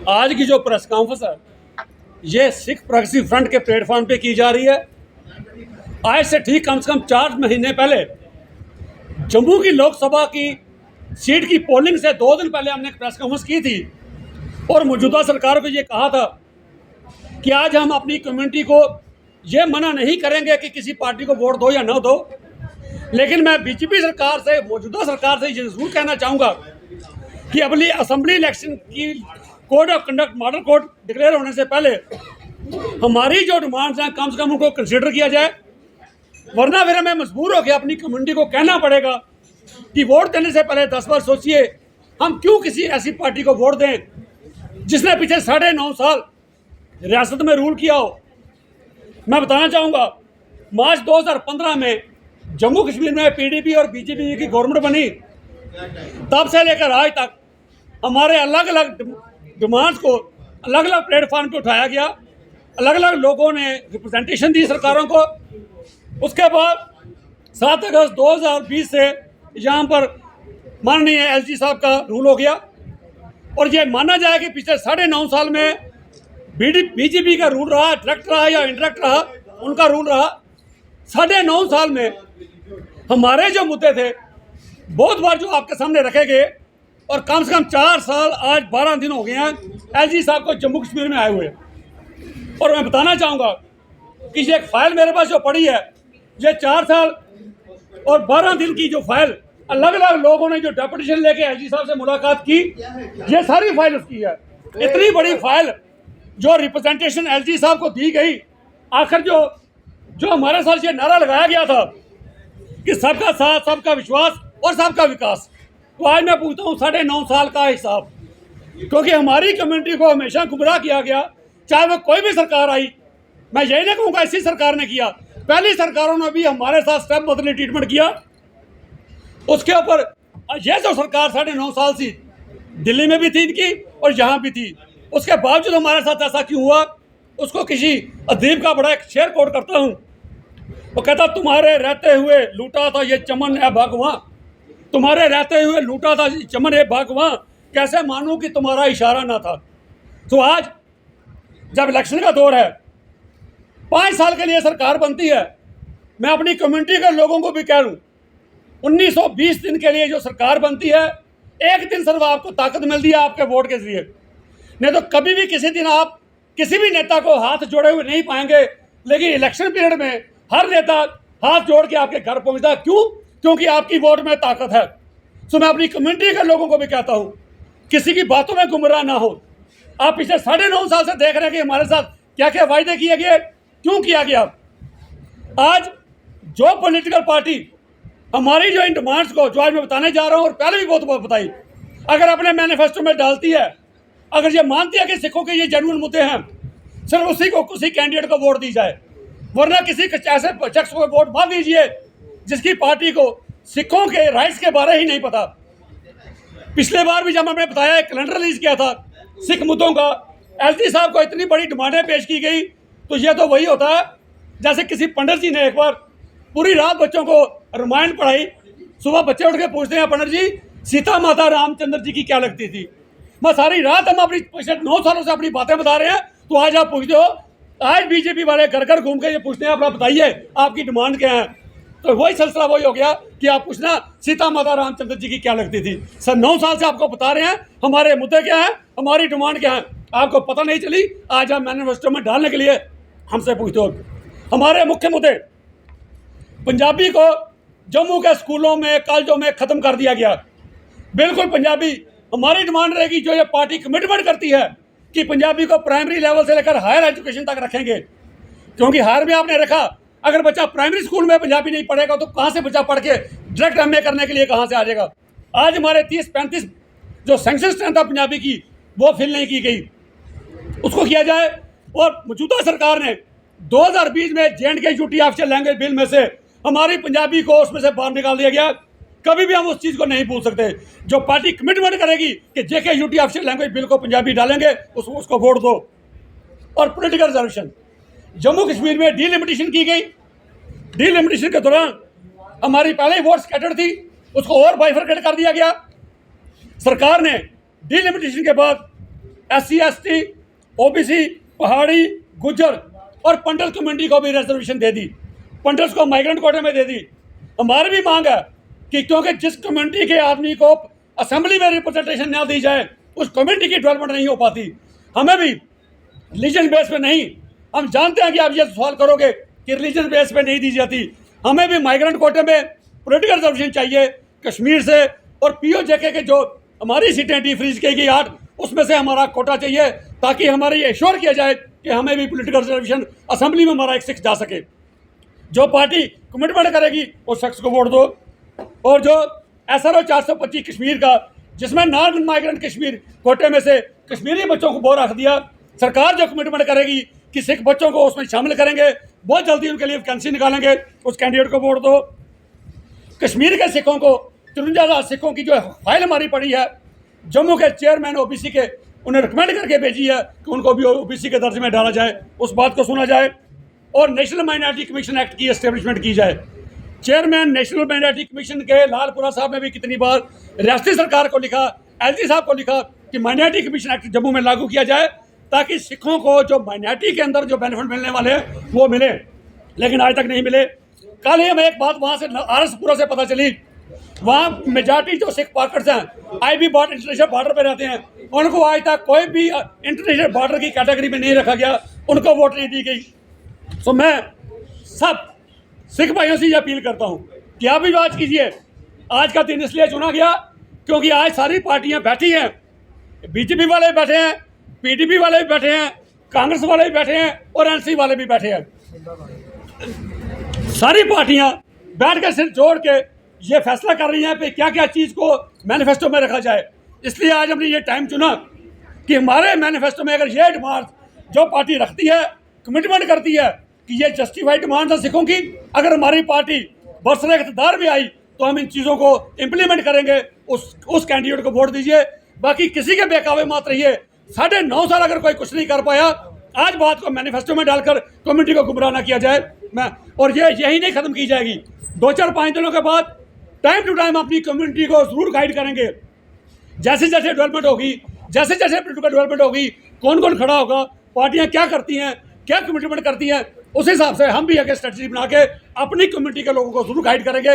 आज की जो प्रेस कॉन्फ्रेंस है ये सिख प्रोग्रेसिव फ्रंट के प्लेटफॉर्म पे की जा रही है। आज से ठीक कम से कम 4 महीने पहले जम्मू की लोकसभा की सीट की पोलिंग से 2 दिन पहले हमने एक प्रेस कॉन्फ्रेंस की थी और मौजूदा सरकार को ये कहा था कि आज हम अपनी कम्युनिटी को ये मना नहीं करेंगे कि किसी पार्टी को वोट दो या ना दो, लेकिन मैं बीजेपी सरकार से, मौजूदा सरकार से ये जरूर कहना चाहूँगा कि अगली असेंबली इलेक्शन की code of conduct model code declare होने से पहले हमारी जो डिमांड्स हैं कम से कम उनको कंसिडर किया जाए, वरना फिर हमें मजबूर होकर अपनी कम्युनिटी को कहना पड़ेगा कि वोट देने से पहले 10 बार सोचिए हम क्यों किसी ऐसी पार्टी को वोट दें जिसने पीछे 9.5 साल रियासत में रूल किया हो। मैं बताना चाहूँगा, मार्च 2015 में जम्मू कश्मीर में पीडीपी और बीजेपी की गवर्नमेंट बनी, तब से लेकर आज तक हमारे अलग अलग डिमांड्स को अलग अलग प्लेटफॉर्म पे उठाया गया, अलग अलग लोगों ने रिप्रेजेंटेशन दी सरकारों को। उसके बाद 7 अगस्त 2020 से यहाँ पर माननीय एलजी साहब का रूल हो गया और ये माना जाए कि पिछले 9.5 साल में बीजेपी का रूल रहा, डायरेक्ट रहा या इनडायरेक्ट रहा, उनका रूल रहा। 9.5 साल में हमारे जो मुद्दे थे बहुत बार जो आपके सामने रखे गए और कम से कम 4 साल, आज 12 दिन हो गए हैं एलजी साहब को जम्मू कश्मीर में आए हुए। और मैं बताना चाहूँगा कि ये एक फाइल मेरे पास जो पड़ी है, ये 4 साल और 12 दिन की जो फाइल अलग अलग लोगों ने जो डेपुटेशन लेके एलजी साहब से मुलाकात की, ये सारी फाइल उसकी है। इतनी बड़ी फाइल जो रिप्रेजेंटेशन एलजी साहब को दी गई, आखिर जो हमारे साथ ये नारा लगाया गया था कि सबका साथ, सबका विश्वास और सबका विकास, तो आज मैं पूछता हूँ 9.5 साल का हिसाब, क्योंकि हमारी कम्युनिटी को हमेशा गुमराह किया गया, चाहे वो कोई भी सरकार आई। मैं यही नहीं कहूँगा इसी सरकार ने किया, पहली सरकारों ने भी हमारे साथ स्टेप बदले ट्रीटमेंट किया। उसके ऊपर यह जो सरकार 9.5 साल से दिल्ली में भी थी इनकी और यहाँ भी थी, उसके बावजूद हमारे साथ ऐसा क्यों हुआ? उसको किसी अदीब का बड़ा एक शेर कोट करता हूँ, वो कहता तुम्हारे रहते हुए लूटा था ये चमन है भगवान, तुम्हारे रहते हुए लूटा था चमन है भगवान, कैसे मानूं कि तुम्हारा इशारा ना था। तो आज जब इलेक्शन का दौर है, 5 साल के लिए सरकार बनती है, मैं अपनी कम्युनिटी के लोगों को भी कह रहा हूँ 1920 दिन के लिए जो सरकार बनती है, एक दिन सिर्फ आपको ताकत मिलती है आपके वोट के जरिए, नहीं तो कभी भी किसी दिन आप किसी भी नेता को हाथ जोड़े हुए नहीं पाएंगे। लेकिन इलेक्शन पीरियड में हर नेता हाथ जोड़ के आपके घर पहुंचता, क्यों? क्योंकि आपकी वोट में ताकत है। सो मैं अपनी कम्युनिटी के लोगों को भी कहता हूं, किसी की बातों में गुमराह ना हो। आप पिछले 9.5 साल से देख रहे हैं कि हमारे साथ क्या क्या वायदे किए गए, क्यों किया गया। आज जो पॉलिटिकल पार्टी हमारी जो इन डिमांड्स को, जो आज मैं बताने जा रहा हूं और पहले भी बहुत बताई, अगर अपने मैनिफेस्टो में डालती है, अगर ये मानती है कि सिखों के ये जेन्युइन मुद्दे हैं, सिर्फ उसी को, किसी कैंडिडेट को वोट दी जाए, वरना किसी ऐसे शख्स को वोट मत दीजिए जिसकी पार्टी को सिखों के राइट्स के बारे ही नहीं पता। पिछले बार भी जब हमने बताया, एक कैलेंडर रिलीज किया था सिख मुद्दों का, एलजी साहब को इतनी बड़ी डिमांडें पेश की गई, तो ये तो वही होता है जैसे किसी पंडित जी ने एक बार पूरी रात बच्चों को रामायण पढ़ाई, सुबह बच्चे उठ के पूछते हैं पंडित जी सीता माता रामचंद्र जी की क्या लगती थी। मैं सारी रात हम अपनी पिछले 9 सालों से अपनी बातें बता रहे हैं, तो आज आप पूछते हो, आज बीजेपी वाले घर घर घूम के ये पूछते हैं आप बताइए आपकी डिमांड क्या है। तो वही सिलसिला वही हो गया कि आप पूछना सीता माता रामचंद्र जी की क्या लगती थी। सर 9 साल से आपको बता रहे हैं हमारे मुद्दे क्या हैं, हमारी डिमांड क्या है, आपको पता नहीं चली। आज आप मैनिफेस्टो में डालने के लिए हमसे पूछते हो। हमारे मुख्य मुद्दे, पंजाबी को जम्मू के स्कूलों में, कॉलेजों में ख़त्म कर दिया गया, बिल्कुल पंजाबी। हमारी डिमांड रहेगी, जो ये पार्टी कमिटमेंट करती है कि पंजाबी को प्राइमरी लेवल से लेकर हायर एजुकेशन तक रखेंगे, क्योंकि हायर में आपने रखा, अगर बच्चा प्राइमरी स्कूल में पंजाबी नहीं पढ़ेगा तो कहाँ से बच्चा पढ़ के डायरेक्ट एमए करने के लिए कहाँ से आ जाएगा। आज हमारे 30-35 जो सेंक्शन स्ट्रेंथ है पंजाबी की, वो फिल नहीं की गई, उसको किया जाए। और मौजूदा सरकार ने 2020 में JNK UT official language bill में से हमारी पंजाबी को उसमें से बाहर निकाल दिया गया। कभी भी हम उस चीज़ को नहीं भूल सकते। जो पार्टी कमिटमेंट करेगी कि JK UT official language bill को पंजाबी डालेंगे, उसको वोट दो। और पॉलिटिकल रिजर्वेशन, जम्मू कश्मीर में डीलिमिटेशन की गई, डीलिमिटेशन के दौरान हमारी पहले ही वोट स्कैटर्ड थी, उसको और बाइफरकेट कर दिया गया। सरकार ने डीलिमिटेशन के बाद SC ST OBC पहाड़ी गुज्जर और पंडल कम्युनिटी को भी रिजर्वेशन दे दी, पंडल्स को माइग्रेंट कोटे में दे दी। हमारी भी मांग है कि क्योंकि जिस कम्युनिटी के आदमी को असेंबली में रिप्रेजेंटेशन ना दी जाए उस कम्युनिटी की डेवलपमेंट नहीं हो पाती। हमें भी रिलीजन बेस पे नहीं, हम जानते हैं कि आप ये सवाल करोगे कि रिलीजन बेस पे नहीं दी जाती, हमें भी माइग्रेंट कोटे में पॉलिटिकल रिजर्वेशन चाहिए कश्मीर से, और POJK के जो हमारी सीटें डिफ्रीज की गई 8 उसमें से हमारा कोटा चाहिए, ताकि हमारे ये एश्योर किया जाए कि हमें भी पॉलिटिकल रिजर्वेशन असेंबली में हमारा एक सिक्स जा सके। जो पार्टी कमिटमेंट करेगी उस शख्स को वोट दो। और जो SRO 425 कश्मीर का, जिसमें नॉन माइग्रेंट कश्मीर कोटे में से कश्मीरी बच्चों को वो रख दिया, सरकार जो कमिटमेंट करेगी कि सिख बच्चों को उसमें शामिल करेंगे, बहुत जल्दी उनके लिए वैकेंसी निकालेंगे, उस कैंडिडेट को वोट दो। कश्मीर के सिखों को 53,000 सिखों की जो फाइल हमारी पड़ी है, जम्मू के चेयरमैन OBC के उन्हें रिकमेंड करके भेजी है कि उनको भी OBC के दर्जे में डाला जाए, उस बात को सुना जाए और नेशनल माइनॉरिटी कमीशन एक्ट की एस्टेब्लिशमेंट की जाए। चेयरमैन नेशनल माइनॉरिटी कमीशन के लालपुरा साहब ने भी कितनी बार रियासती सरकार को लिखा, LG साहब को लिखा कि माइनॉरिटी कमीशन एक्ट जम्मू में लागू किया जाए, ताकि सिखों को जो माइनॉरिटी के अंदर जो बेनिफिट मिलने वाले हैं वो मिले, लेकिन आज तक नहीं मिले। कल ही हमें एक बात वहाँ से RSपुरा से पता चली, वहाँ मेजॉरिटी जो सिख पार्कर्स हैं IB बॉर्डर इंटरनेशनल बॉर्डर पे रहते हैं, उनको आज तक कोई भी इंटरनेशनल बॉर्डर की कैटेगरी में नहीं रखा गया, उनको वोट नहीं दी गई। तो मैं सब सिख भाइयों से ये अपील करता हूँ कि आप भी बात कीजिए। आज का दिन इसलिए चुना गया क्योंकि आज सारी पार्टियाँ बैठी हैं, BJP वाले भी बैठे हैं, PDP वाले भी बैठे हैं, कांग्रेस वाले भी बैठे हैं और NC वाले भी बैठे हैं। सारी पार्टियां बैठ कर सिर जोड़ के ये फैसला कर रही हैं कि क्या क्या चीज़ को मैनिफेस्टो में रखा जाए। इसलिए आज हमने ये टाइम चुना कि हमारे मैनिफेस्टो में अगर ये डिमांड जो पार्टी रखती है, कमिटमेंट करती है कि ये जस्टिफाइड डिमांड है सिखों की, अगर हमारी पार्टी बरसरे इक़्तिदार भी आई तो हम इन चीज़ों को इम्प्लीमेंट करेंगे, उस कैंडिडेट को वोट दीजिए। बाकी किसी के बेकावे मत रहिए। 9.5 साल अगर कोई कुछ नहीं कर पाया, आज बात को मैनिफेस्टो में डालकर कम्युनिटी को गुमराह ना किया जाए। और ये यही नहीं ख़त्म की जाएगी, 2-4-5 दिनों के बाद टाइम टू टाइम अपनी कम्युनिटी को ज़रूर गाइड करेंगे। जैसे जैसे डेवलपमेंट होगी, जैसे जैसे पोलिटिकल डेवलपमेंट होगी, कौन कौन खड़ा होगा, पार्टियाँ क्या करती हैं, क्या कमिटमेंट करती हैं, उस हिसाब से हम भी आगे स्ट्रेटजी बना के अपनी कम्युनिटी के लोगों को ज़रूर गाइड करेंगे।